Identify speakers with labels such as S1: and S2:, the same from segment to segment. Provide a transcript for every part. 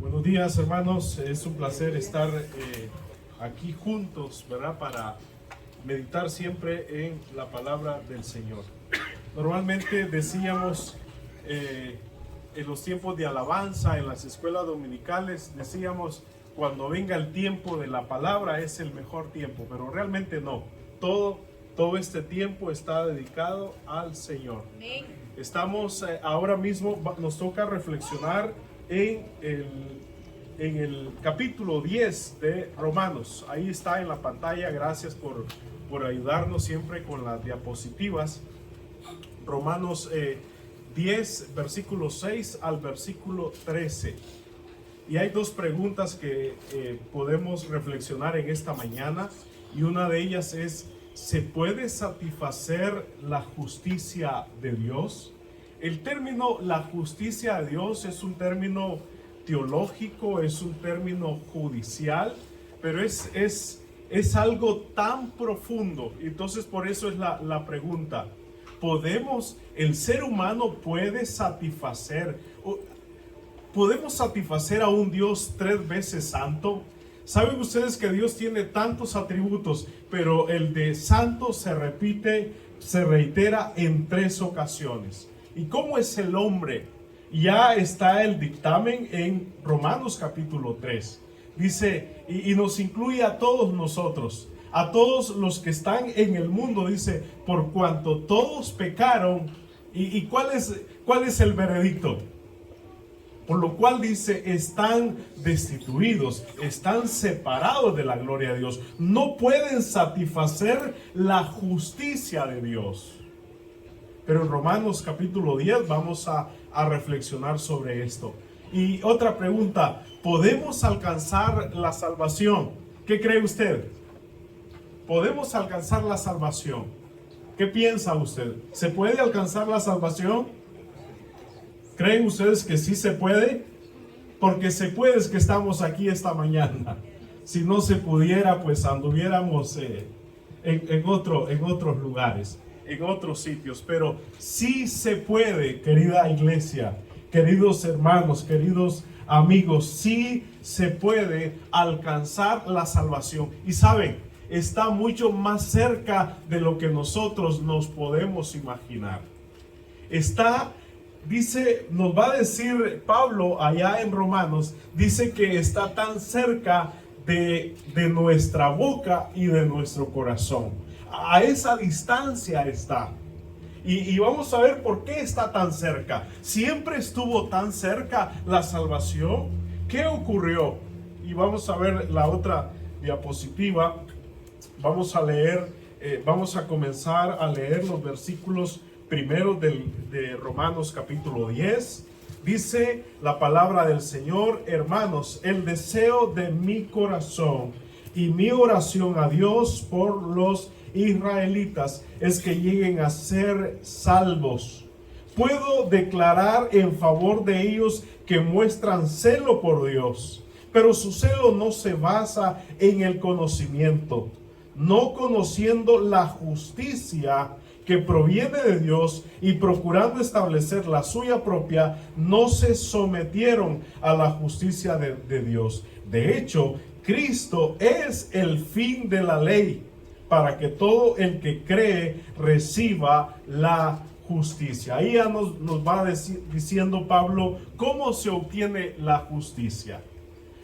S1: Buenos días, hermanos. Es un placer estar aquí juntos, ¿verdad? Para meditar siempre en la palabra del Señor. Normalmente decíamos en los tiempos de alabanza, en las escuelas dominicales, decíamos cuando venga el tiempo de la palabra es el mejor tiempo, pero realmente no. Todo este tiempo está dedicado al Señor. Estamos ahora mismo, nos toca reflexionar en el capítulo 10 de Romanos. Ahí está en la pantalla. Gracias por ayudarnos siempre con las diapositivas. Romanos 10, versículo 6 al versículo 13. Y hay dos preguntas que podemos reflexionar en esta mañana. Y una de ellas es: ¿se puede satisfacer la justicia de Dios? El término la justicia de Dios es un término teológico, es un término judicial, pero es algo tan profundo. Entonces por eso es la pregunta. ¿El ser humano puede satisfacer a un Dios 3 veces santo? Saben ustedes que Dios tiene tantos atributos, pero el de santo se reitera en 3 ocasiones. ¿Y cómo es el hombre? Ya está el dictamen en Romanos capítulo 3. Dice, y nos incluye a todos nosotros, a todos los que están en el mundo. Dice, por cuanto todos pecaron. ¿Y cuál es el veredicto? Por lo cual dice, están destituidos, están separados de la gloria de Dios. No pueden satisfacer la justicia de Dios. Pero en Romanos capítulo 10 vamos a reflexionar sobre esto. Y otra pregunta: ¿podemos alcanzar la salvación? ¿Qué cree usted? ¿Podemos alcanzar la salvación? ¿Qué piensa usted? ¿Se puede alcanzar la salvación? ¿Creen ustedes que sí se puede? Porque se puede es que estamos aquí esta mañana. Si no se pudiera, pues anduviéramos en otros lugares, en otros sitios. Pero sí se puede, querida iglesia, queridos hermanos, queridos amigos, sí se puede alcanzar la salvación. Y saben, está mucho más cerca de lo que nosotros nos podemos imaginar. Nos va a decir Pablo allá en Romanos, dice que está tan cerca de nuestra boca y de nuestro corazón. A esa distancia está. Y vamos a ver por qué está tan cerca. ¿Siempre estuvo tan cerca la salvación? ¿Qué ocurrió? Y vamos a ver la otra diapositiva. Vamos a comenzar a leer los versículos primero de Romanos capítulo 10. Dice la palabra del Señor: hermanos, el deseo de mi corazón y mi oración a Dios por los israelitas es que lleguen a ser salvos. Puedo declarar en favor de ellos que muestran celo por Dios, pero su celo no se basa en el conocimiento, no conociendo la justicia que proviene de Dios y procurando establecer la suya propia, no se sometieron a la justicia de Dios. De hecho, Cristo es el fin de la ley, para que todo el que cree reciba la justicia. Ahí ya nos va diciendo Pablo cómo se obtiene la justicia.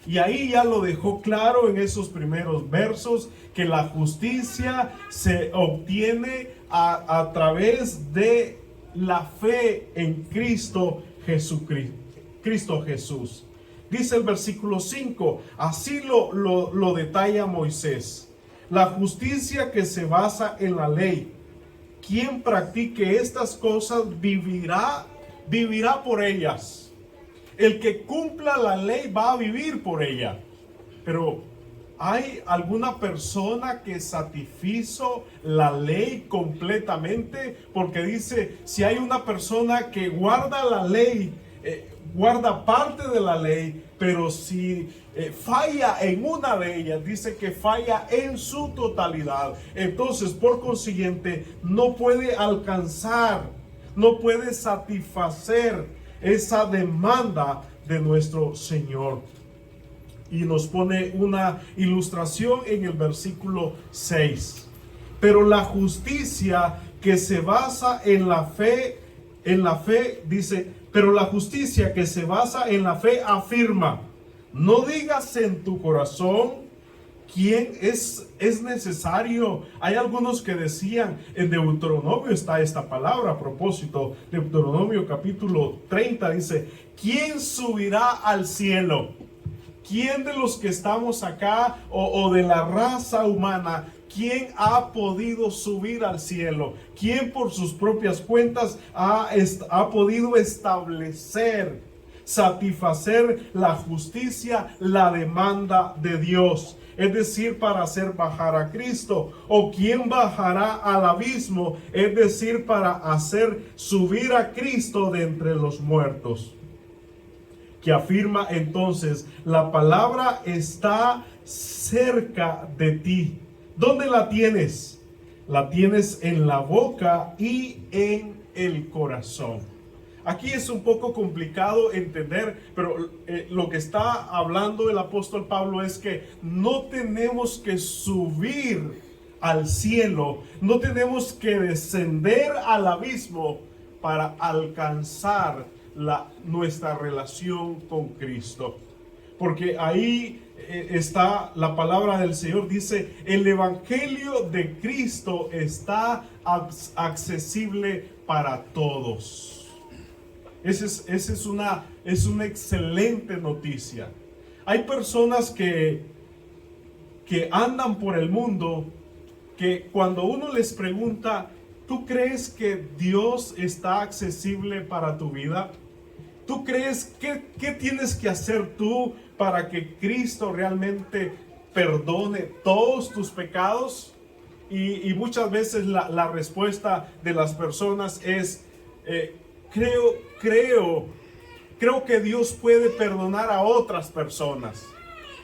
S1: Y ahí ya lo dejó claro en esos primeros versos, que la justicia se obtiene a través de la fe en Cristo Jesús. Dice el versículo 5, así lo detalla Moisés: la justicia que se basa en la ley. Quien practique estas cosas vivirá por ellas. El que cumpla la ley va a vivir por ella. Pero ¿hay alguna persona que satisfizo la ley completamente? Porque dice, si hay una persona que guarda la ley, guarda parte de la ley, pero si falla en una de ellas, dice que falla en su totalidad. Entonces, por consiguiente, no puede alcanzar, no puede satisfacer esa demanda de nuestro Señor. Y nos pone una ilustración en el versículo 6. Pero la justicia que se basa en la fe, dice, pero la justicia que se basa en la fe afirma, no digas en tu corazón quién es necesario. Hay algunos que decían, en Deuteronomio está esta palabra a propósito, Deuteronomio capítulo 30 dice, ¿quién subirá al cielo? ¿Quién de los que estamos acá o de la raza humana, quién ha podido subir al cielo? ¿Quién por sus propias cuentas ha podido establecer, satisfacer la justicia, la demanda de Dios? Es decir, para hacer bajar a Cristo. ¿O quién bajará al abismo? Es decir, para hacer subir a Cristo de entre los muertos. Que afirma entonces, la palabra está cerca de ti. ¿Dónde la tienes? La tienes en la boca y en el corazón. Aquí es un poco complicado entender, pero lo que está hablando el apóstol Pablo es que no tenemos que subir al cielo, no tenemos que descender al abismo para alcanzar nuestra relación con Cristo. Porque ahí está la palabra del Señor, dice, el evangelio de Cristo está accesible para todos. Esa es una excelente noticia. Hay personas que andan por el mundo, que cuando uno les pregunta, ¿tú crees que Dios está accesible para tu vida? ¿Tú crees qué tienes que hacer tú para que Cristo realmente perdone todos tus pecados? Y muchas veces la respuesta de las personas es, creo que Dios puede perdonar a otras personas.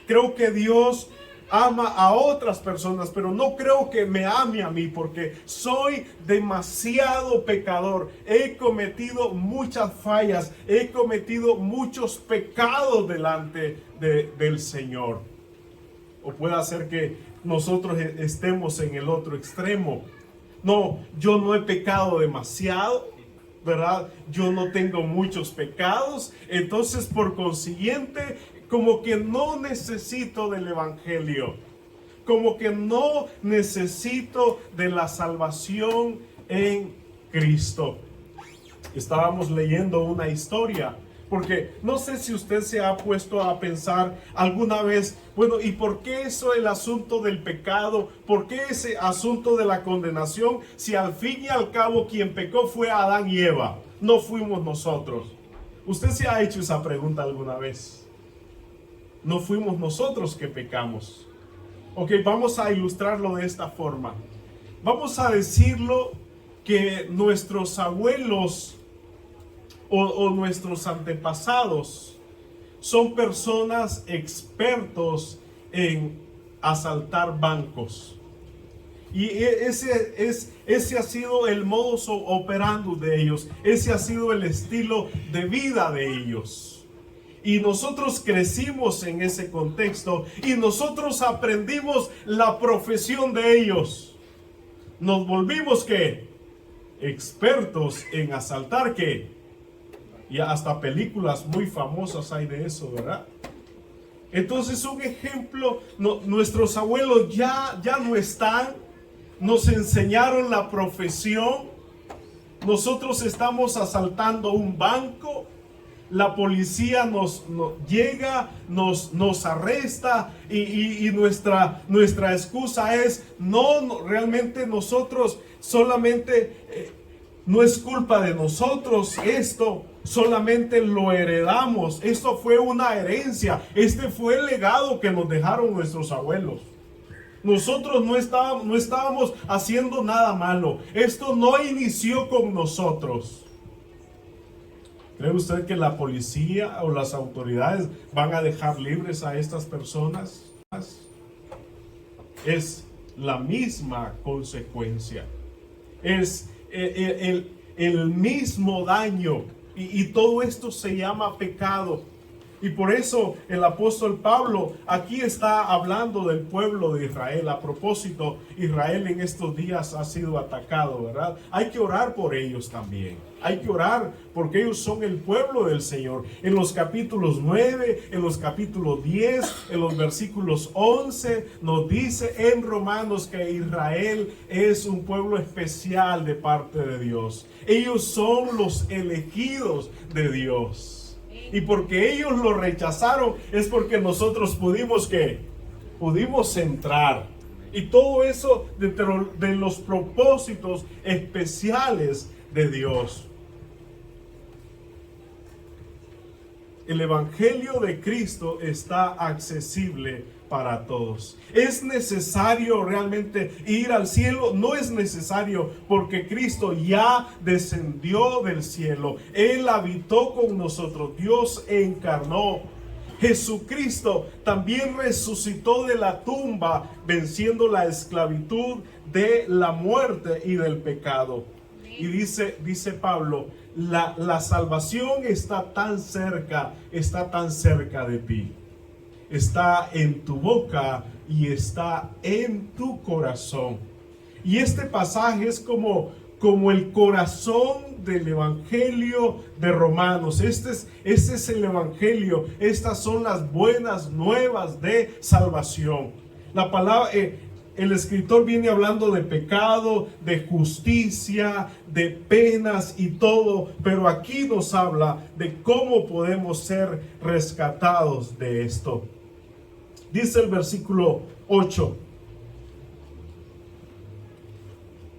S1: Creo que Dios ama a otras personas, pero no creo que me ame a mí porque soy demasiado pecador. He cometido muchas fallas, he cometido muchos pecados delante del Señor. O puede ser que nosotros estemos en el otro extremo. No, yo no he pecado demasiado, ¿verdad? Yo no tengo muchos pecados, entonces por consiguiente como que no necesito del evangelio, como que no necesito de la salvación en Cristo. Estábamos leyendo una historia, porque no sé si usted se ha puesto a pensar alguna vez, bueno, ¿y por qué eso el asunto del pecado? ¿Por qué ese asunto de la condenación? Si al fin y al cabo quien pecó fue Adán y Eva, no fuimos nosotros. ¿Usted se ha hecho esa pregunta alguna vez? No fuimos nosotros que pecamos. Ok, vamos a ilustrarlo de esta forma. Vamos a decirlo que nuestros abuelos o nuestros antepasados son personas expertos en asaltar bancos. Y ese ha sido el modus operandi de ellos. Ese ha sido el estilo de vida de ellos. Y nosotros crecimos en ese contexto y nosotros aprendimos la profesión de ellos. Nos volvimos ¿qué? Expertos en asaltar ¿qué? Y hasta películas muy famosas hay de eso, ¿verdad? Entonces un ejemplo, nuestros abuelos ya no están, nos enseñaron la profesión, nosotros estamos asaltando un banco. La policía nos llega, nos arresta y nuestra excusa es realmente nosotros solamente no es culpa de nosotros esto, solamente lo heredamos. Esto fue una herencia, este fue el legado que nos dejaron nuestros abuelos. Nosotros no estábamos haciendo nada malo, esto no inició con nosotros. ¿Cree usted que la policía o las autoridades van a dejar libres a estas personas? Es la misma consecuencia. Es el mismo daño. Y todo esto se llama pecado. Y por eso el apóstol Pablo aquí está hablando del pueblo de Israel. A propósito, Israel en estos días ha sido atacado, ¿verdad? Hay que orar por ellos también. Hay que orar porque ellos son el pueblo del Señor. En los capítulos 9, en los capítulos 10, en los versículos 11, nos dice en Romanos que Israel es un pueblo especial de parte de Dios. Ellos son los elegidos de Dios. Y porque ellos lo rechazaron es porque nosotros pudimos entrar. Y todo eso dentro de los propósitos especiales de Dios. El Evangelio de Cristo está accesible para todos. ¿Es necesario realmente ir al cielo? No es necesario, porque Cristo ya descendió del cielo. Él habitó con nosotros. Dios encarnó. Jesucristo también resucitó de la tumba, venciendo la esclavitud de la muerte y del pecado. Y dice Pablo, la salvación está tan cerca de ti. Está en tu boca y está en tu corazón. Y este pasaje es como el corazón del Evangelio de Romanos. Este es el Evangelio. Estas son las buenas nuevas de salvación. La palabra, el escritor viene hablando de pecado, de justicia, de penas y todo, pero aquí nos habla de cómo podemos ser rescatados de esto. Dice el versículo 8.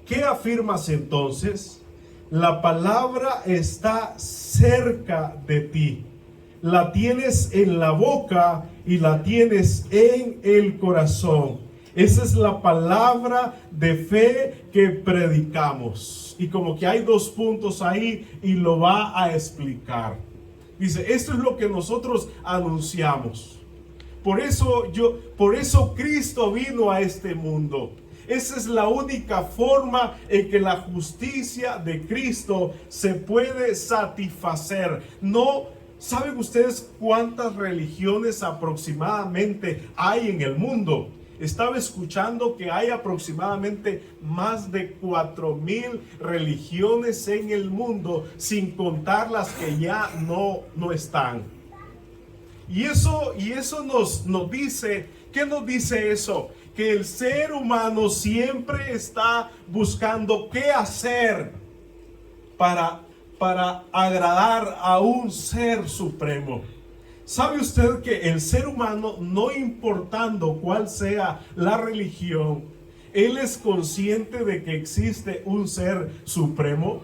S1: ¿Qué afirmas entonces? La palabra está cerca de ti. La tienes en la boca y la tienes en el corazón. Esa es la palabra de fe que predicamos. Y como que hay dos puntos ahí y lo va a explicar. Dice, esto es lo que nosotros anunciamos. Por eso Cristo vino a este mundo. Esa es la única forma en que la justicia de Cristo se puede satisfacer. No, ¿saben ustedes cuántas religiones aproximadamente hay en el mundo? Estaba escuchando que hay aproximadamente más de 4,000 religiones en el mundo, sin contar las que ya no están. Y eso nos dice, ¿qué nos dice eso? Que el ser humano siempre está buscando qué hacer para agradar a un ser supremo. ¿Sabe usted que el ser humano, no importando cuál sea la religión, él es consciente de que existe un ser supremo?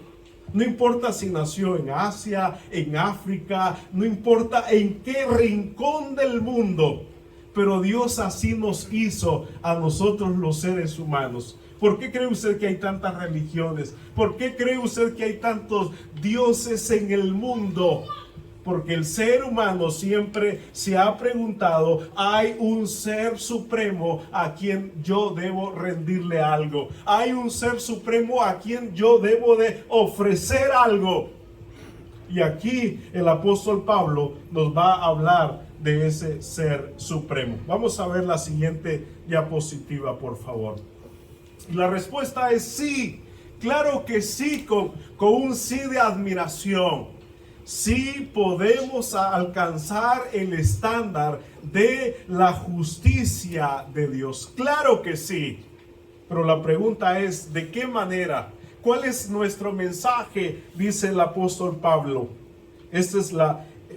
S1: No importa si nació en Asia, en África, no importa en qué rincón del mundo, pero Dios así nos hizo a nosotros los seres humanos. ¿Por qué cree usted que hay tantas religiones? ¿Por qué cree usted que hay tantos dioses en el mundo? Porque el ser humano siempre se ha preguntado, hay un ser supremo a quien yo debo rendirle algo. Hay un ser supremo a quien yo debo de ofrecer algo. Y aquí el apóstol Pablo nos va a hablar de ese ser supremo. Vamos a ver la siguiente diapositiva, por favor. Y la respuesta es sí. Claro que sí, con un sí de admiración. Sí podemos alcanzar el estándar de la justicia de Dios. Claro que sí. Pero la pregunta es, ¿de qué manera? ¿Cuál es nuestro mensaje? Dice el apóstol Pablo.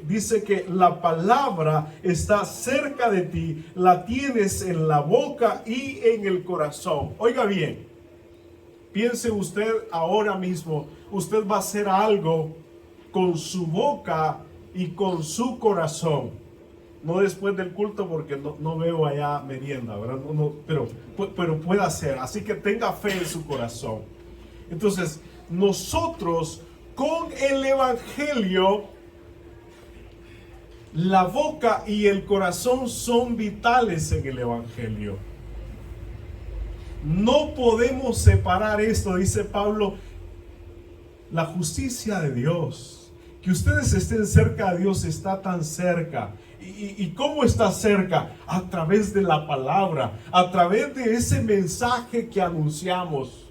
S1: Dice que la palabra está cerca de ti, la tienes en la boca y en el corazón. Oiga bien, piense usted ahora mismo, usted va a hacer algo con su boca y con su corazón. No después del culto, porque no veo allá merienda, ¿verdad? Pero puede hacer. Así que tenga fe en su corazón. Entonces, nosotros con el Evangelio, la boca y el corazón son vitales en el Evangelio. No podemos separar esto, dice Pablo, la justicia de Dios, Que ustedes estén cerca de Dios está tan cerca. ¿Y cómo está cerca? A través de la palabra, a través de ese mensaje que anunciamos.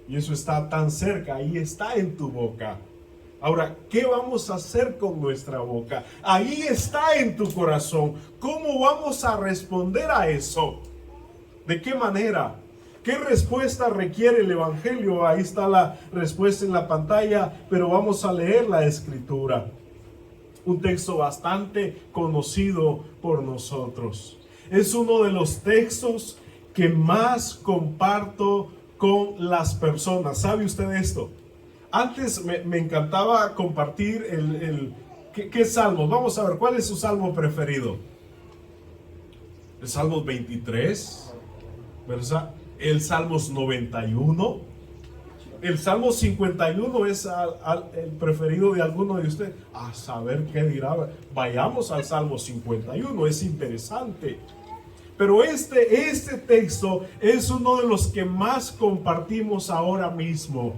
S1: Y eso está tan cerca, ahí está en tu boca. Ahora, ¿qué vamos a hacer con nuestra boca? Ahí está en tu corazón. ¿Cómo vamos a responder a eso? ¿De qué manera? ¿Qué respuesta requiere el Evangelio? Ahí está la respuesta en la pantalla, pero vamos a leer la Escritura. Un texto bastante conocido por nosotros. Es uno de los textos que más comparto con las personas. ¿Sabe usted esto? Antes me encantaba compartir ¿qué salmos? Vamos a ver, ¿cuál es su salmo preferido? El Salmos 23, ¿verdad? El Salmos 91. El Salmo 51 es el preferido de alguno de ustedes. A saber qué dirá. Vayamos al Salmo 51, es interesante. Pero este texto es uno de los que más compartimos ahora mismo.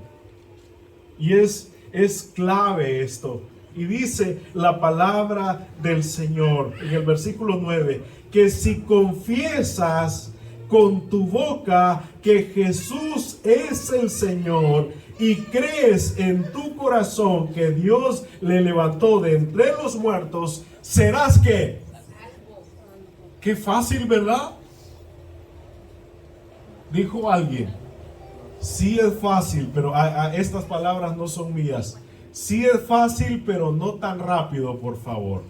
S1: Y es clave esto. Y dice la palabra del Señor en el versículo 9, que si confiesas con tu boca que Jesús es el Señor y crees en tu corazón que Dios le levantó de entre los muertos, serás ¿qué? Qué fácil, ¿verdad? Dijo alguien, sí es fácil, pero estas palabras no son mías. Sí es fácil, pero no tan rápido, por favor.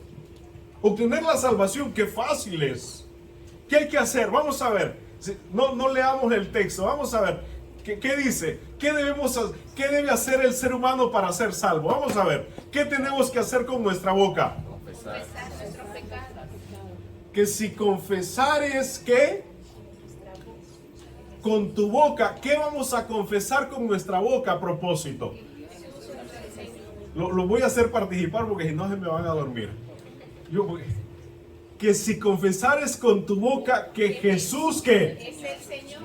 S1: Obtener la salvación, qué fácil es. ¿Qué hay que hacer? Vamos a ver. No leamos el texto. Vamos a ver. ¿Qué dice? ¿Qué debe hacer el ser humano para ser salvo? Vamos a ver. ¿Qué tenemos que hacer con nuestra boca?
S2: Confesar nuestro pecado.
S1: Que si confesares, ¿qué? Con tu boca. ¿Qué vamos a confesar con nuestra boca a propósito? Lo voy a hacer participar porque si no se me van a dormir. Que si confesares con tu boca que Jesús ¿qué?
S2: Es el Señor.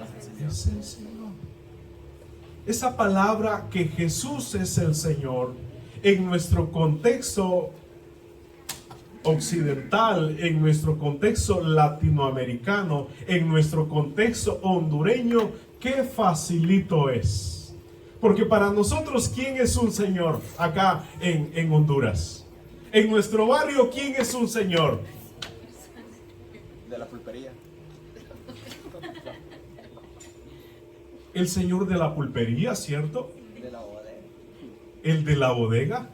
S1: Es el Señor. Esa palabra que Jesús es el Señor en nuestro contexto occidental, en nuestro contexto latinoamericano, en nuestro contexto hondureño, qué facilito es. Porque para nosotros, ¿quién es un Señor acá en Honduras? En nuestro barrio, ¿quién es un Señor?
S3: De la pulpería.
S1: El Señor de la pulpería, ¿cierto?
S3: De la bodega.
S1: El de la bodega.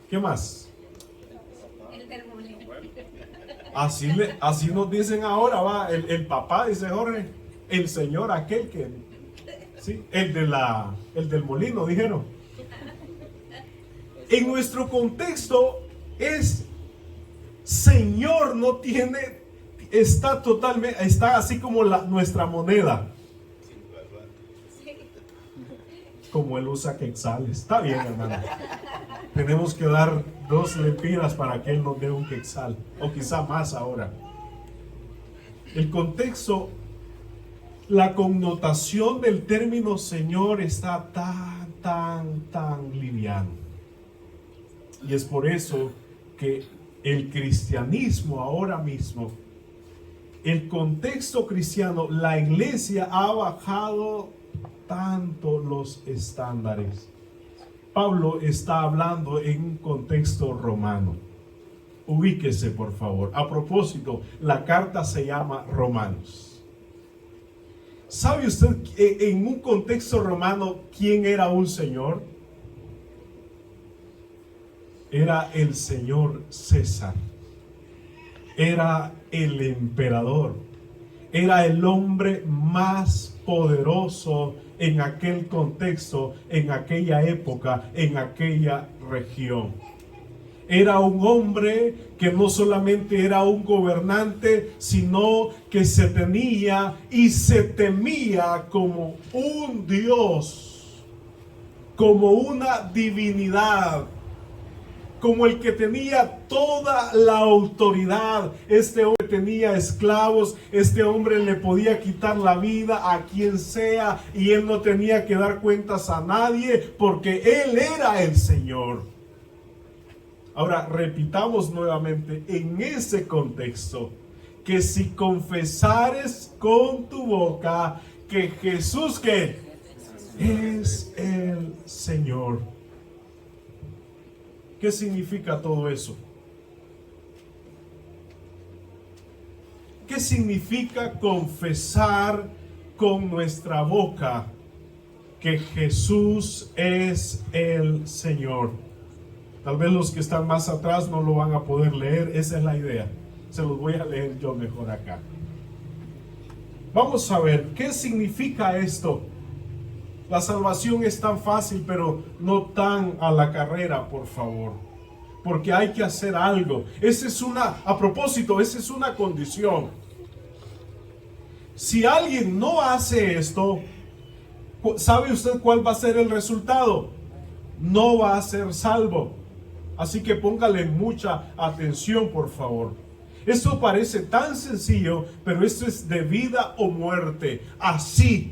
S1: ¿Qué más?
S2: El del molino.
S1: Así nos dicen ahora, va, el papá, dice Jorge, el Señor aquel que, sí, el del molino, dijeron. En nuestro contexto es Señor, no tiene, está así como nuestra moneda. Como él usa quetzales. Está bien, hermano. Tenemos que dar 2 lempiras para que él nos dé un quetzal, o quizá más ahora. El contexto, la connotación del término Señor está tan liviano. Y es por eso que el cristianismo ahora mismo, el contexto cristiano, la iglesia ha bajado tanto los estándares. Pablo está hablando en un contexto romano. Ubíquese, por favor. A propósito, la carta se llama Romanos. ¿Sabe usted en un contexto romano quién era un señor? Era el señor César. Era el emperador. Era el hombre más poderoso en aquel contexto, en aquella época, en aquella región. Era un hombre que no solamente era un gobernante, sino que se tenía y se temía como un Dios, como una divinidad, como el que tenía toda la autoridad. Este hombre tenía esclavos, este hombre le podía quitar la vida a quien sea y él no tenía que dar cuentas a nadie porque él era el Señor. Ahora repitamos nuevamente en ese contexto que si confesares con tu boca que Jesús que es el Señor. ¿Qué significa todo eso? ¿Qué significa confesar con nuestra boca que Jesús es el Señor? Tal vez los que están más atrás no lo van a poder leer, esa es la idea. Se los voy a leer yo mejor acá. Vamos a ver, ¿qué significa esto? La salvación es tan fácil, pero no tan a la carrera, por favor. Porque hay que hacer algo. A propósito, esa es una condición. Si alguien no hace esto, ¿sabe usted cuál va a ser el resultado? No va a ser salvo. Así que póngale mucha atención, por favor. Esto parece tan sencillo, pero esto es de vida o muerte. Así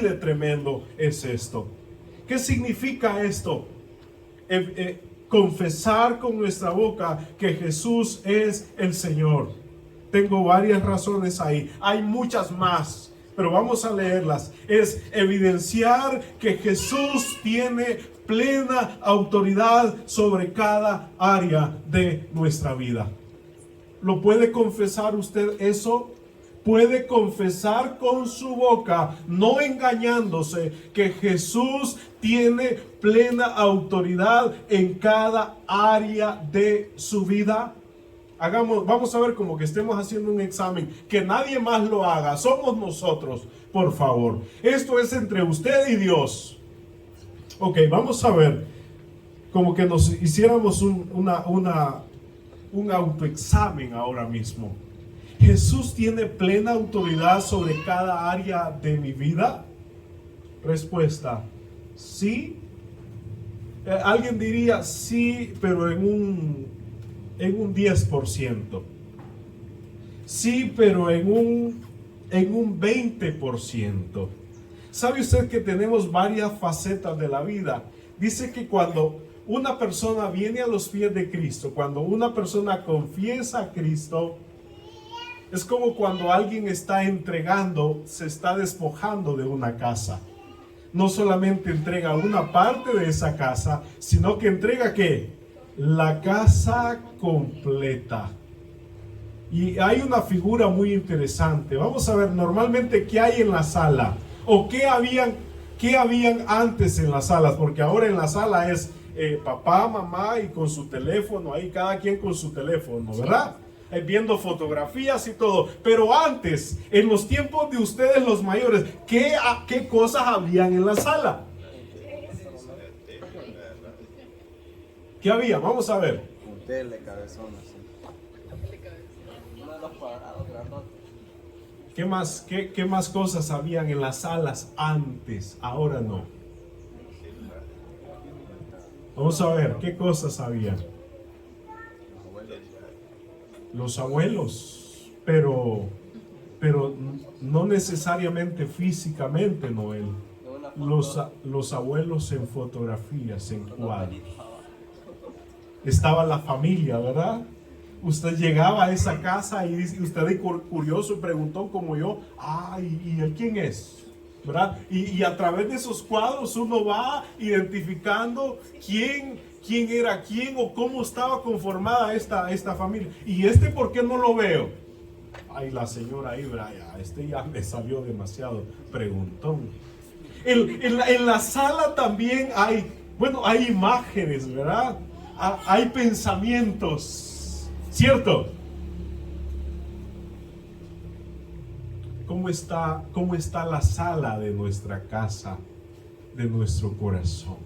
S1: de tremendo es esto. ¿Qué significa esto? Confesar con nuestra boca que Jesús es el Señor. Tengo varias razones ahí. Hay muchas más, pero vamos a leerlas. Es evidenciar que Jesús tiene plena autoridad sobre cada área de nuestra vida. ¿Lo puede confesar usted eso? Puede confesar con su boca, no engañándose, que Jesús tiene plena autoridad en cada área de su vida. Vamos a ver como que estemos haciendo un examen, que nadie más lo haga, somos nosotros, por favor. Esto es entre usted y Dios. Ok, vamos a ver, como que nos hiciéramos un autoexamen ahora mismo. ¿Jesús tiene plena autoridad sobre cada área de mi vida? Respuesta, sí. Alguien diría sí, pero en un 10%. Sí, pero en un 20%. ¿Sabe usted que tenemos varias facetas de la vida? Dice que cuando una persona viene a los pies de Cristo, cuando una persona confiesa a Cristo, es como cuando alguien está entregando, se está despojando de una casa. No solamente entrega una parte de esa casa, sino que entrega ¿qué? La casa completa. Y hay una figura muy interesante. Vamos a ver normalmente qué hay en la sala. O qué habían antes en las salas. Porque ahora en la sala es papá, mamá y con su teléfono. Ahí cada quien con su teléfono, ¿verdad? Viendo fotografías y todo. Pero antes, en los tiempos de ustedes los mayores, ¿qué cosas habían en la sala? ¿Qué había? Vamos a ver.
S3: Un tele cabezón así. Uno de los cuadrados grandotes.
S1: ¿Qué más cosas habían en las salas antes? Ahora no. Vamos a ver, ¿qué cosas había? Los abuelos, pero no necesariamente físicamente, Noel. Los abuelos en fotografías, en cuadros. Estaba la familia, ¿verdad? Usted llegaba a esa casa y usted curioso preguntó como yo, ¿y él quién es? ¿Verdad? Y a través de esos cuadros uno va identificando quién era quién o cómo estaba conformada esta familia. ¿Y por qué no lo veo? Ay, la señora ahí, ya me salió demasiado preguntón. En la sala también hay imágenes, ¿verdad? Hay pensamientos, ¿cierto? ¿Cómo está la sala de nuestra casa, de nuestro corazón?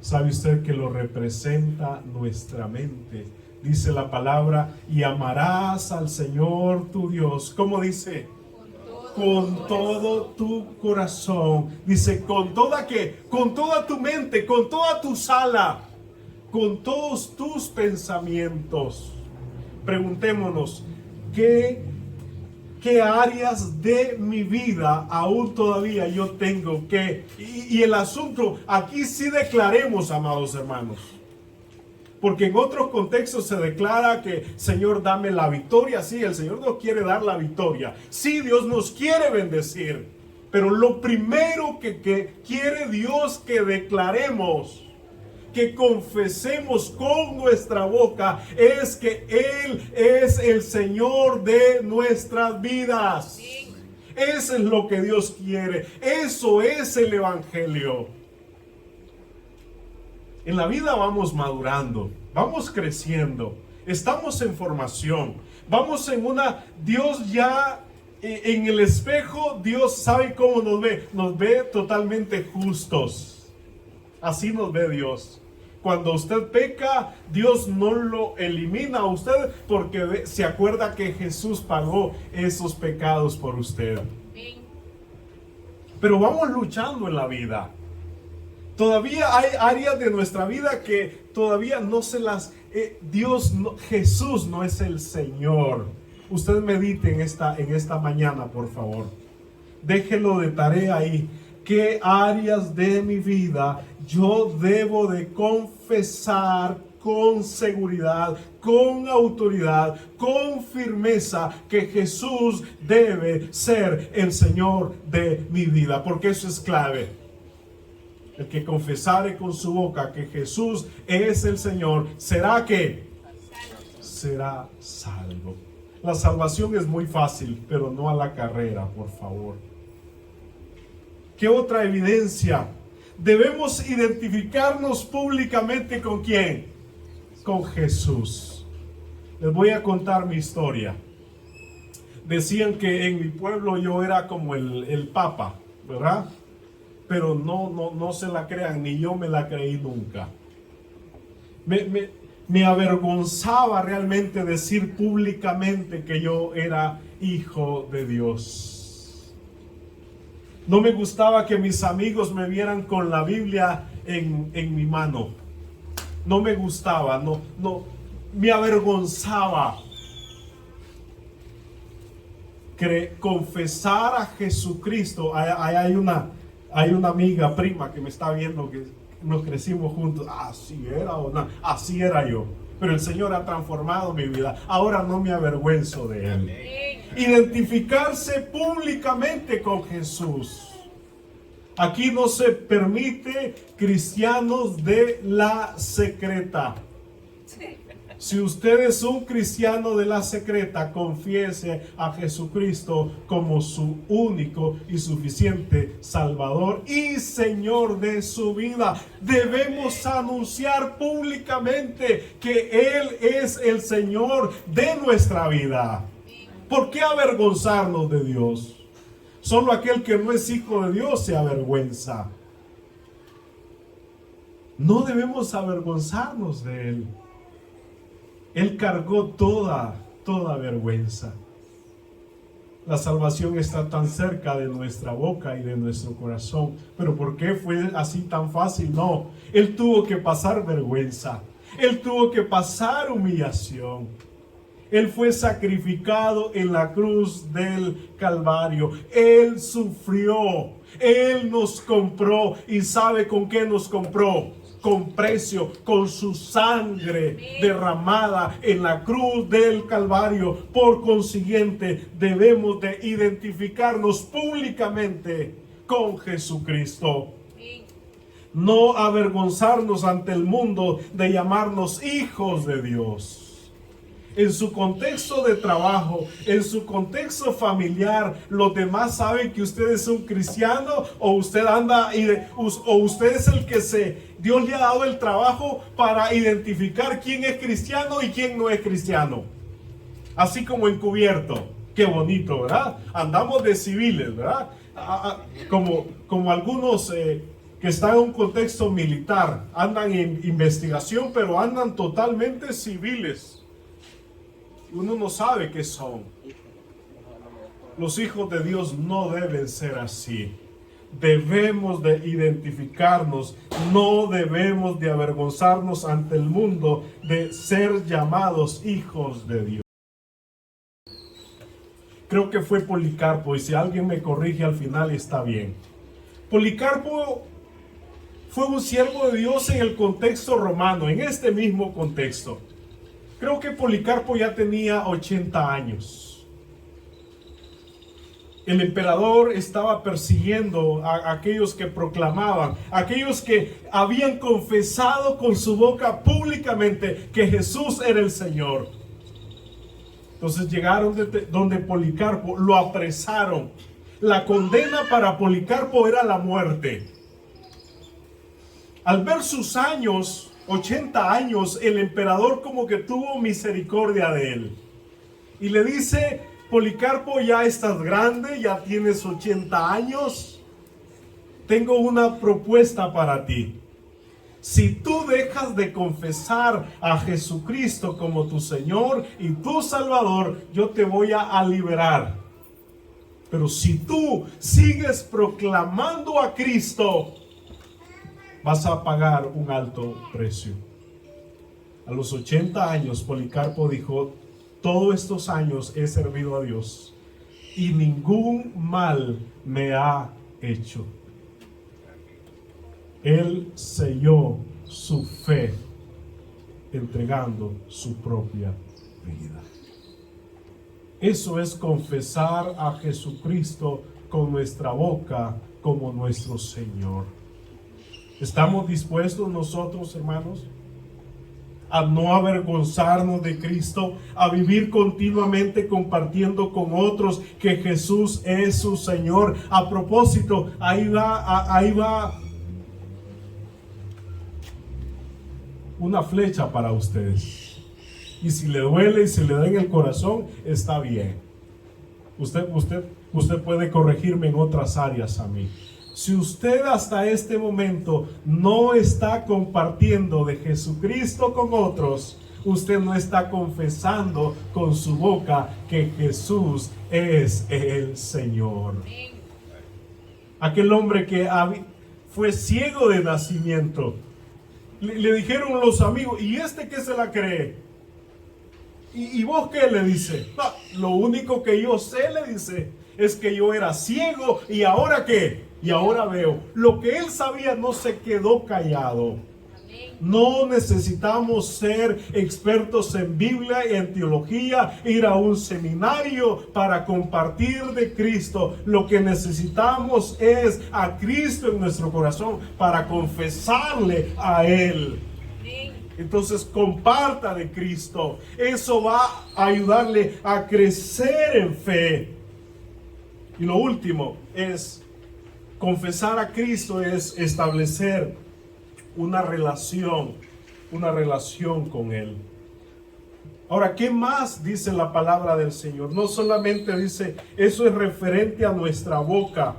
S1: ¿Sabe usted que lo representa nuestra mente? Dice la palabra, y amarás al Señor tu Dios. ¿Cómo dice? Con todo tu corazón. Dice, ¿con toda qué? Con toda tu mente, con toda tu sala, con todos tus pensamientos. Preguntémonos, qué áreas de mi vida aún todavía yo tengo que... Y el asunto, aquí sí declaremos, amados hermanos. Porque en otros contextos se declara que, Señor, dame la victoria. Sí, el Señor nos quiere dar la victoria. Sí, Dios nos quiere bendecir. Pero lo primero que quiere Dios que declaremos, que confesemos con nuestra boca, es que Él es el Señor de nuestras vidas. Eso es lo que Dios quiere. Eso es el Evangelio. En la vida vamos madurando, vamos creciendo, estamos en formación, vamos en una... Dios ya en el espejo, Dios sabe cómo nos ve totalmente justos. Así nos ve Dios. Cuando usted peca, Dios no lo elimina a usted porque se acuerda que Jesús pagó esos pecados por usted. Pero vamos luchando en la vida. Todavía hay áreas de nuestra vida que todavía no se las... Jesús no es el Señor. Usted medite en esta mañana, por favor. Déjelo de tarea ahí. ¿Qué áreas de mi vida yo debo de confesar con seguridad, con autoridad, con firmeza que Jesús debe ser el Señor de mi vida? Porque eso es clave. El que confesare con su boca que Jesús es el Señor, ¿será qué? Será salvo. La salvación es muy fácil, pero no a la carrera, por favor. ¿Qué otra evidencia? Debemos identificarnos públicamente ¿con quién? Con Jesús. Les voy a contar mi historia. Decían que en mi pueblo yo era como el Papa, ¿verdad? Pero no se la crean, ni yo me la creí nunca. Me avergonzaba realmente decir públicamente que yo era hijo de Dios. No me gustaba que mis amigos me vieran con la Biblia en mi mano. No me gustaba, me avergonzaba. Confesar a Jesucristo. Hay una amiga prima que me está viendo que nos crecimos juntos. Así era o no, así era yo. Pero el Señor ha transformado mi vida. Ahora no me avergüenzo de Él. Identificarse públicamente con Jesús. Aquí no se permite cristianos de la secreta. Si usted es un cristiano de la secreta, confiese a Jesucristo como su único y suficiente Salvador y Señor de su vida. Debemos anunciar públicamente que Él es el Señor de nuestra vida. ¿Por qué avergonzarnos de Dios? Solo aquel que no es hijo de Dios se avergüenza. No debemos avergonzarnos de Él. Él cargó toda vergüenza. La salvación está tan cerca de nuestra boca y de nuestro corazón. Pero ¿por qué fue así tan fácil? No, Él tuvo que pasar vergüenza. Él tuvo que pasar humillación. Él fue sacrificado en la cruz del Calvario. Él sufrió. Él nos compró. ¿Y sabe con qué nos compró? Con precio, con su sangre derramada en la cruz del Calvario. Por consiguiente, debemos de identificarnos públicamente con Jesucristo. No avergonzarnos ante el mundo de llamarnos hijos de Dios. En su contexto de trabajo, en su contexto familiar, los demás saben que usted es un cristiano, o usted o usted es el que Dios le ha dado el trabajo para identificar quién es cristiano y quién no es cristiano. Así como encubierto. Qué bonito, ¿verdad? Andamos de civiles, ¿verdad? Como algunos que están en un contexto militar, andan en investigación, pero andan totalmente civiles. Uno no sabe qué son. Los hijos de Dios no deben ser así. Debemos de identificarnos. No debemos de avergonzarnos ante el mundo de ser llamados hijos de Dios. creo que fue Policarpo, y si alguien me corrige al final está bien. Policarpo fue un siervo de Dios en el contexto romano, en este mismo contexto. Creo que Policarpo ya tenía 80 años. El emperador estaba persiguiendo a aquellos que proclamaban, aquellos que habían confesado con su boca públicamente que Jesús era el Señor. Entonces llegaron donde Policarpo, lo apresaron. La condena para Policarpo era la muerte. Al ver sus años, 80 años, el emperador como que tuvo misericordia de él. Y le dice: Policarpo, ya estás grande, ya tienes 80 años. Tengo una propuesta para ti. Si tú dejas de confesar a Jesucristo como tu Señor y tu Salvador, yo te voy a liberar. Pero si tú sigues proclamando a Cristo, vas a pagar un alto precio. A los 80 años, Policarpo dijo: todos estos años he servido a Dios y ningún mal me ha hecho. Él selló su fe entregando su propia vida. Eso es confesar a Jesucristo con nuestra boca como nuestro Señor. ¿Estamos dispuestos nosotros, hermanos, a no avergonzarnos de Cristo, a vivir continuamente compartiendo con otros que Jesús es su Señor? A propósito, ahí va una flecha para ustedes. Y si le duele y si le da en el corazón, está bien. Usted puede corregirme en otras áreas a mí. Si usted hasta este momento no está compartiendo de Jesucristo con otros, usted no está confesando con su boca que Jesús es el Señor. Aquel hombre que fue ciego de nacimiento, le dijeron los amigos: ¿y este qué se la cree? ¿Y vos qué? Le dice. No, lo único que yo sé, le dice, es que yo era ciego y ahora qué, y ahora veo. Lo que él sabía, no se quedó callado. No necesitamos ser expertos en Biblia y en teología, ir a un seminario para compartir de Cristo. Lo que necesitamos es a Cristo en nuestro corazón para confesarle a Él. Entonces comparta de Cristo. Eso va a ayudarle a crecer en fe. Y lo último es confesar a Cristo, es establecer una relación con Él. Ahora, ¿qué más dice la palabra del Señor? No solamente dice, eso es referente a nuestra boca.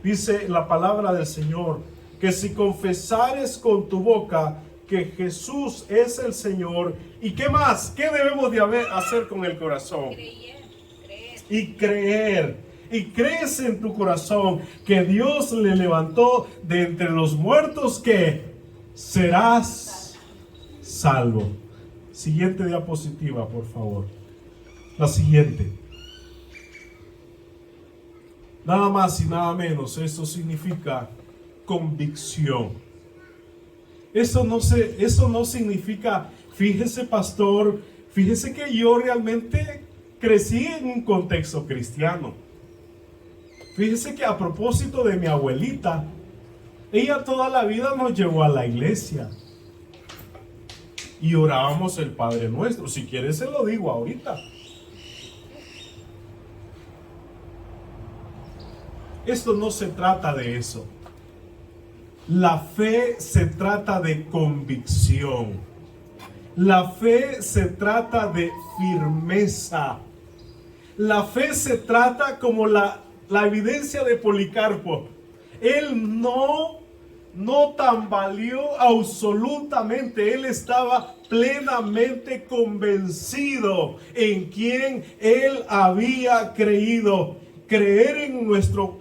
S1: Dice la palabra del Señor, que si confesares con tu boca que Jesús es el Señor, ¿y qué más? ¿Qué debemos de hacer con el corazón? Creer. Y crees en tu corazón que Dios le levantó de entre los muertos, que serás salvo. Siguiente diapositiva, por favor. La siguiente. Nada más y nada menos, eso significa convicción. Eso no significa, fíjese, pastor, fíjese que yo realmente crecí en un contexto cristiano. Fíjese que a propósito de mi abuelita, ella toda la vida nos llevó a la iglesia y orábamos el Padre Nuestro. Si quiere se lo digo ahorita. Esto no se trata de eso. La fe se trata de convicción. La fe se trata de firmeza. La fe se trata como la evidencia de Policarpo. Él no tambaleó absolutamente. Él estaba plenamente convencido en quien él había creído. Creer en nuestro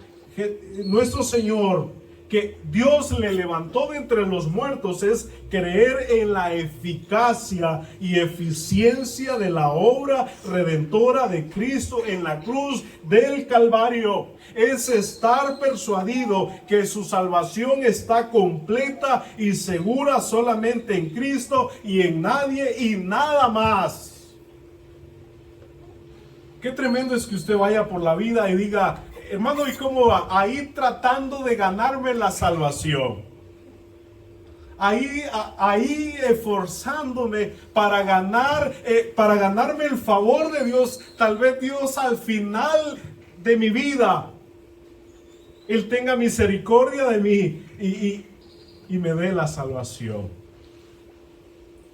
S1: Señor, que Dios le levantó de entre los muertos es creer en la eficacia y eficiencia de la obra redentora de Cristo en la cruz del Calvario. Es estar persuadido que su salvación está completa y segura solamente en Cristo y en nadie y nada más. Qué tremendo es que usted vaya por la vida y diga: hermano, ¿y cómo va? Ahí tratando de ganarme la salvación. Ahí esforzándome para ganarme el favor de Dios. Tal vez Dios al final de mi vida, Él tenga misericordia de mí y me dé la salvación.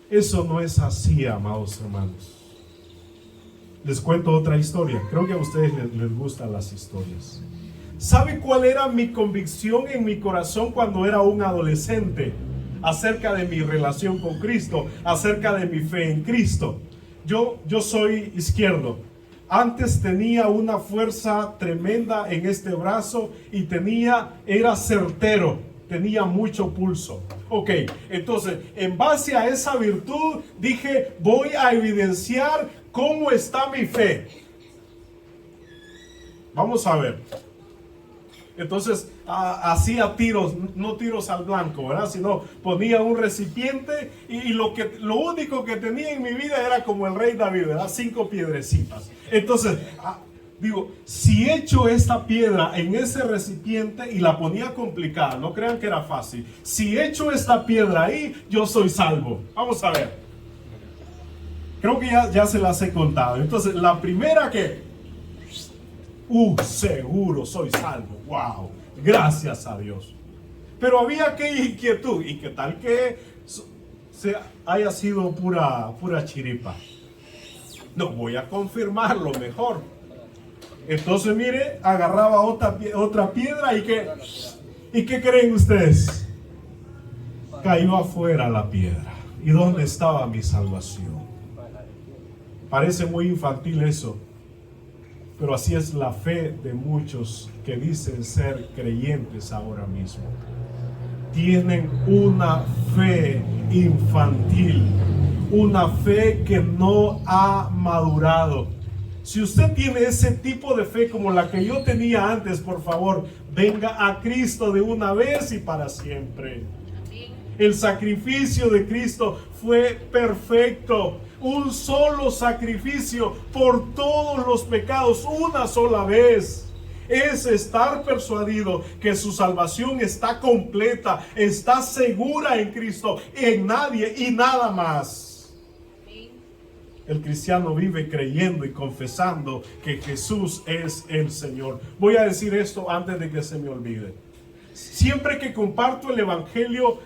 S1: Eso no es así, amados hermanos. Les cuento otra historia. Creo que a ustedes les gustan las historias. ¿Sabe cuál era mi convicción en mi corazón cuando era un adolescente acerca de mi relación con Cristo, acerca de mi fe en Cristo? Yo soy izquierdo. Antes tenía una fuerza tremenda en este brazo y era certero, tenía mucho pulso. Ok, entonces en base a esa virtud dije: voy a evidenciar cómo está mi fe. Vamos a ver. Entonces hacía tiros, no tiros al blanco, ¿verdad? Sino ponía un recipiente y lo único que tenía en mi vida era como el rey David, ¿verdad? 5 piedrecitas. Entonces digo, si echo esta piedra en ese recipiente, y la ponía complicada, no crean que era fácil. Si echo esta piedra ahí, yo soy salvo. Vamos a ver. Creo que ya se las he contado. Entonces, la primera seguro soy salvo. Wow, gracias a Dios. Pero había aquella inquietud. ¿Y qué tal que haya sido pura chiripa? No, voy a confirmarlo mejor. Entonces, mire, agarraba otra piedra ¿y qué creen ustedes? Cayó afuera la piedra. ¿Y dónde estaba mi salvación? Parece muy infantil eso, pero así es la fe de muchos que dicen ser creyentes ahora mismo. Tienen una fe infantil, una fe que no ha madurado. Si usted tiene ese tipo de fe como la que yo tenía antes, por favor, venga a Cristo de una vez y para siempre. El sacrificio de Cristo fue perfecto. Un solo sacrificio por todos los pecados, una sola vez. Es estar persuadido que su salvación está completa, está segura en Cristo, en nadie y nada más. El cristiano vive creyendo y confesando que Jesús es el Señor. Voy a decir esto antes de que se me olvide. Siempre que comparto el evangelio,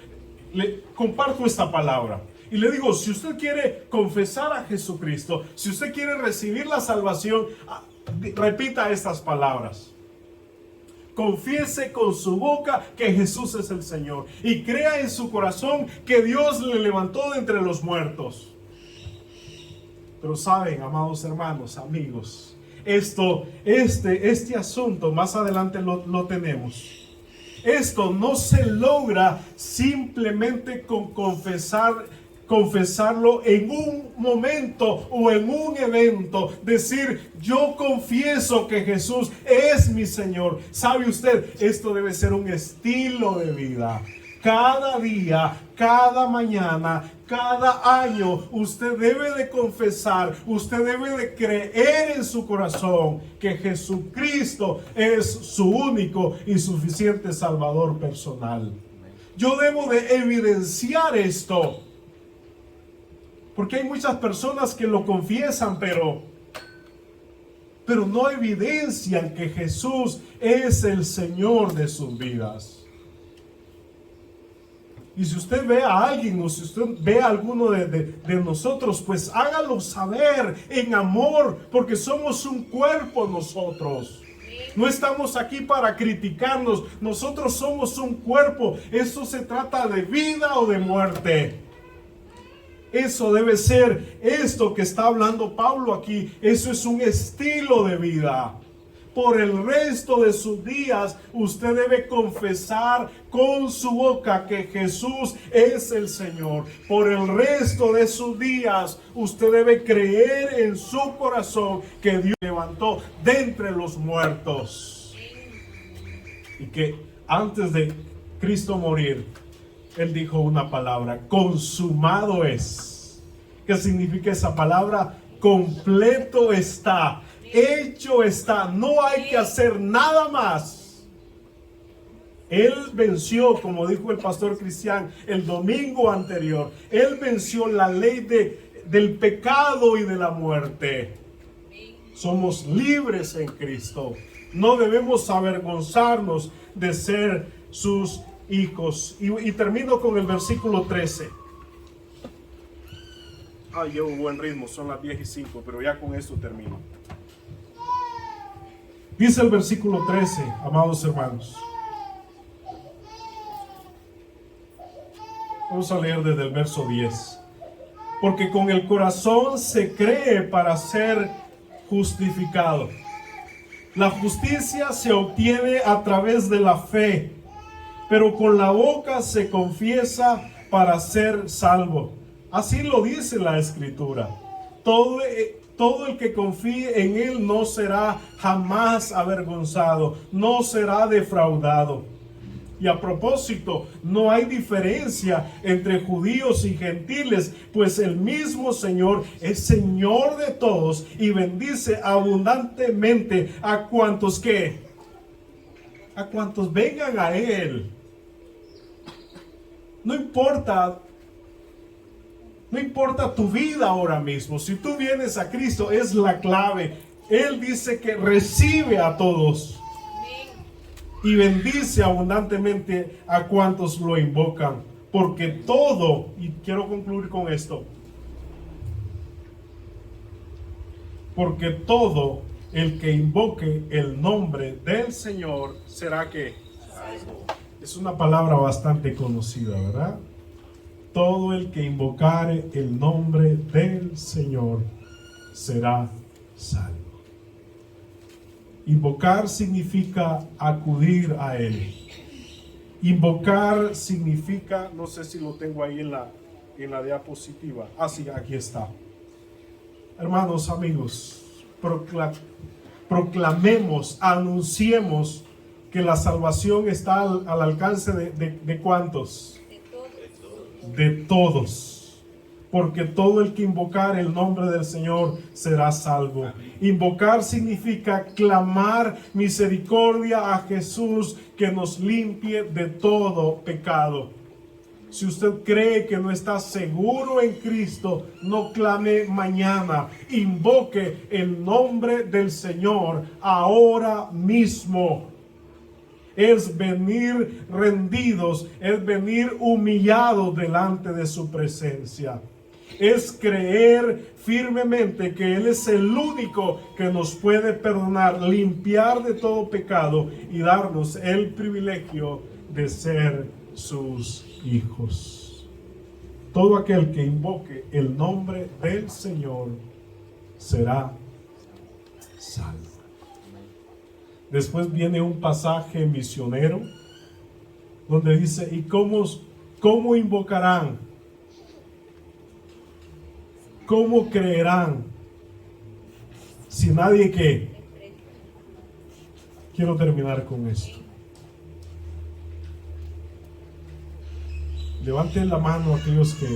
S1: comparto esta palabra. Y le digo, si usted quiere confesar a Jesucristo, si usted quiere recibir la salvación, repita estas palabras. Confiese con su boca que Jesús es el Señor y crea en su corazón que Dios le levantó de entre los muertos. Pero saben, amados hermanos, amigos, este asunto más adelante lo tenemos. Esto no se logra simplemente con confesarlo en un momento o en un evento. Decir, yo confieso que Jesús es mi Señor. ¿Sabe usted? Esto debe ser un estilo de vida. Cada día, cada mañana, cada año, usted debe de confesar, usted debe de creer en su corazón que Jesucristo es su único y suficiente Salvador personal. Yo debo de evidenciar esto, porque hay muchas personas que lo confiesan, pero no evidencian que Jesús es el Señor de sus vidas. Y si usted ve a alguien o si usted ve a alguno de nosotros, pues hágalo saber en amor, porque somos un cuerpo nosotros. No estamos aquí para criticarnos, nosotros somos un cuerpo. Eso se trata de vida o de muerte. Eso debe ser esto que está hablando Pablo aquí. Eso es un estilo de vida. por el resto de sus días, usted debe confesar con su boca que Jesús es el Señor. Por el resto de sus días, usted debe creer en su corazón que Dios levantó de entre los muertos. Y que antes de Cristo morir, Él dijo una palabra: consumado es. ¿Qué significa esa palabra? Completo está, hecho está, no hay que hacer nada más. Él venció, como dijo el pastor Cristian el domingo anterior, Él venció la ley del pecado y de la muerte. Somos libres en Cristo. No debemos avergonzarnos de ser sus hijos. Y termino con el versículo 13. Llevo buen ritmo, son las 10:05, pero ya con esto termino. Dice el versículo 13, amados hermanos. Vamos a leer desde el verso 10. Porque con el corazón se cree para ser justificado. La justicia se obtiene a través de la fe, pero con la boca se confiesa para ser salvo. Así lo dice la Escritura. Todo el que confíe en Él no será jamás avergonzado, no será defraudado. Y a propósito, no hay diferencia entre judíos y gentiles, pues el mismo Señor es Señor de todos y bendice abundantemente a cuantos ¿qué? A cuantos vengan a Él. No importa tu vida ahora mismo. Si tú vienes a Cristo, es la clave. Él dice que recibe a todos y bendice abundantemente a cuantos lo invocan. Porque todo, y quiero concluir con esto, porque todo el que invoque el nombre del Señor será que es una palabra bastante conocida, ¿verdad? Todo el que invocare el nombre del Señor será salvo. Invocar significa acudir a Él. Invocar significa, no sé si lo tengo ahí en la diapositiva. Sí, aquí está. Hermanos, amigos, proclamemos, anunciemos que la salvación está al alcance de ¿cuántos? De todos, porque todo el que invocar el nombre del Señor será salvo. Invocar significa clamar misericordia a Jesús que nos limpie de todo pecado. Si usted cree que no está seguro en Cristo, no clame mañana. Invoque el nombre del Señor ahora mismo. Es venir rendidos, es venir humillados delante de su presencia. Es creer firmemente que Él es el único que nos puede perdonar, limpiar de todo pecado y darnos el privilegio de ser sus hijos. Todo aquel que invoque el nombre del Señor será salvo. Después viene un pasaje misionero donde dice: ¿y cómo invocarán? ¿Cómo creerán si nadie qué? Quiero terminar con esto. Levanten la mano aquellos que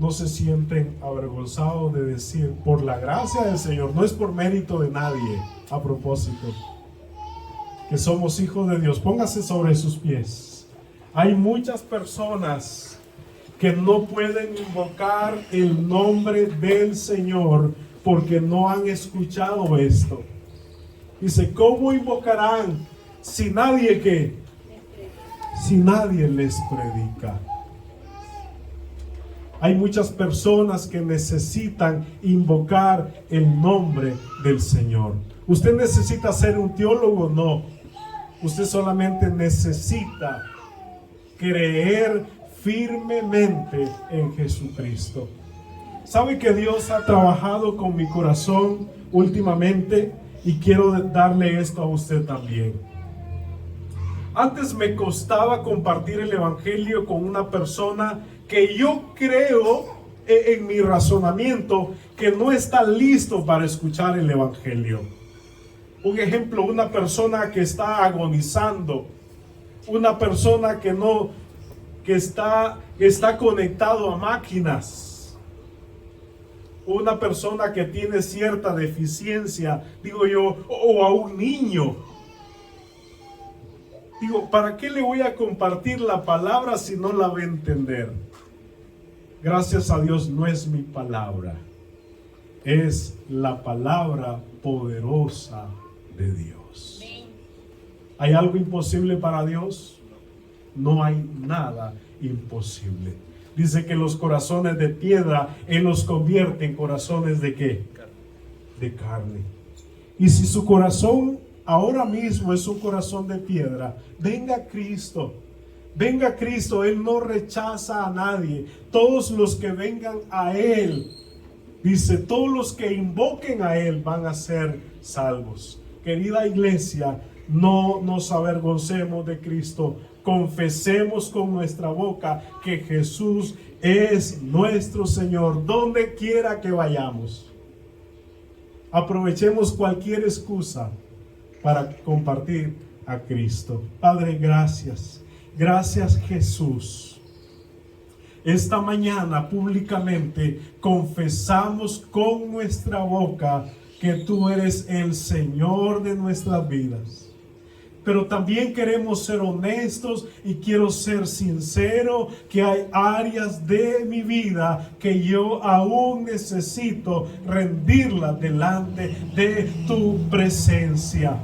S1: no se sienten avergonzados de decir: por la gracia del Señor, no es por mérito de nadie. A propósito, que somos hijos de Dios. Póngase sobre sus pies. Hay muchas personas que no pueden invocar el nombre del Señor porque no han escuchado esto. Dice: ¿cómo invocarán si nadie qué? Si nadie les predica. Hay muchas personas que necesitan invocar el nombre del Señor. ¿Usted necesita ser un teólogo? No. Usted solamente necesita creer firmemente en Jesucristo. ¿Sabe que Dios ha trabajado con mi corazón últimamente? Y quiero darle esto a usted también. Antes me costaba compartir el evangelio con una persona que yo creo en mi razonamiento que no está listo para escuchar el evangelio. Un ejemplo, una persona que está agonizando, una persona que está conectado a máquinas, una persona que tiene cierta deficiencia, digo yo, o a un niño. Digo, ¿para qué le voy a compartir la palabra si no la va a entender? Gracias a Dios no es mi palabra, es la palabra poderosa de Dios. ¿Hay algo imposible para Dios? No hay nada imposible. Dice que los corazones de piedra Él los convierte en corazones ¿de qué? De carne. Y si su corazón ahora mismo es un corazón de piedra, venga Cristo. Venga Cristo, Él no rechaza a nadie. Todos los que vengan a Él, dice, todos los que invoquen a Él van a ser salvos. Querida iglesia, no nos avergoncemos de Cristo. Confesemos con nuestra boca que Jesús es nuestro Señor, donde quiera que vayamos. Aprovechemos cualquier excusa para compartir a Cristo. Padre, gracias. Gracias, Jesús. Esta mañana públicamente confesamos con nuestra boca que tú eres el Señor de nuestras vidas. Pero también queremos ser honestos y quiero ser sincero que hay áreas de mi vida que yo aún necesito rendirlas delante de tu presencia.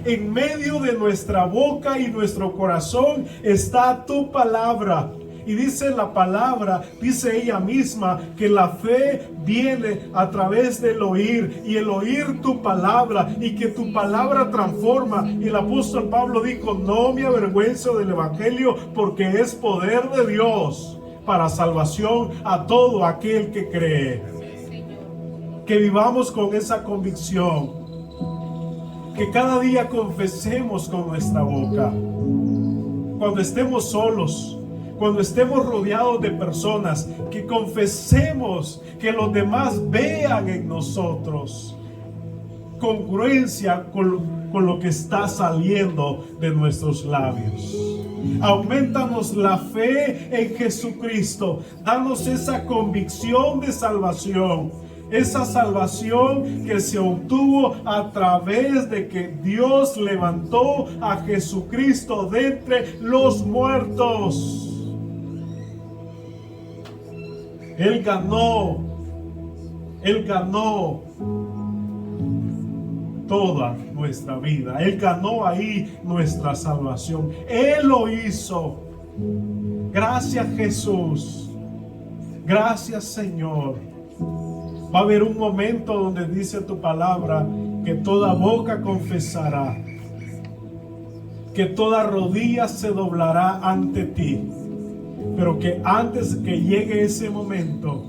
S1: En medio de nuestra boca y nuestro corazón está tu palabra. Y dice la palabra, dice ella misma, que la fe viene a través del oír, y el oír tu palabra, y que tu palabra transforma. Y el apóstol Pablo dijo, no me avergüenzo del evangelio, porque es poder de Dios para salvación a todo aquel que cree. Que vivamos con esa convicción. Que cada día confesemos con nuestra boca. Cuando estemos solos, cuando estemos rodeados de personas, que confesemos, que los demás vean en nosotros congruencia con lo que está saliendo de nuestros labios. Aumentanos la fe en Jesucristo. Danos esa convicción de salvación. Esa salvación que se obtuvo a través de que Dios levantó a Jesucristo de entre los muertos. Él ganó toda nuestra vida. Él ganó ahí nuestra salvación. Él lo hizo. Gracias, Jesús. Gracias, Señor. Va a haber un momento donde dice tu palabra que toda boca confesará, que toda rodilla se doblará ante ti. Pero que antes que llegue ese momento,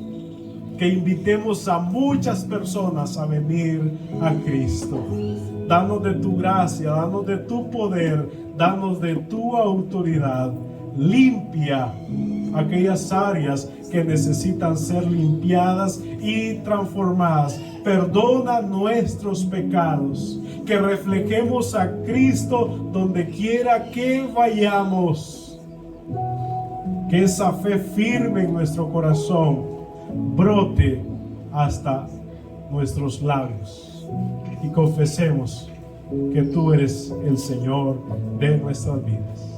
S1: que invitemos a muchas personas a venir a Cristo. Danos de tu gracia, danos de tu poder, danos de tu autoridad. Limpia aquellas áreas que necesitan ser limpiadas y transformadas. Perdona nuestros pecados. Que reflejemos a Cristo donde quiera que vayamos. Que esa fe firme en nuestro corazón brote hasta nuestros labios. Y confesemos que tú eres el Señor de nuestras vidas.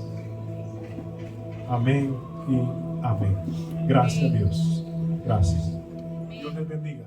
S1: Amén y amén. Gracias a Dios. Gracias. Dios les bendiga.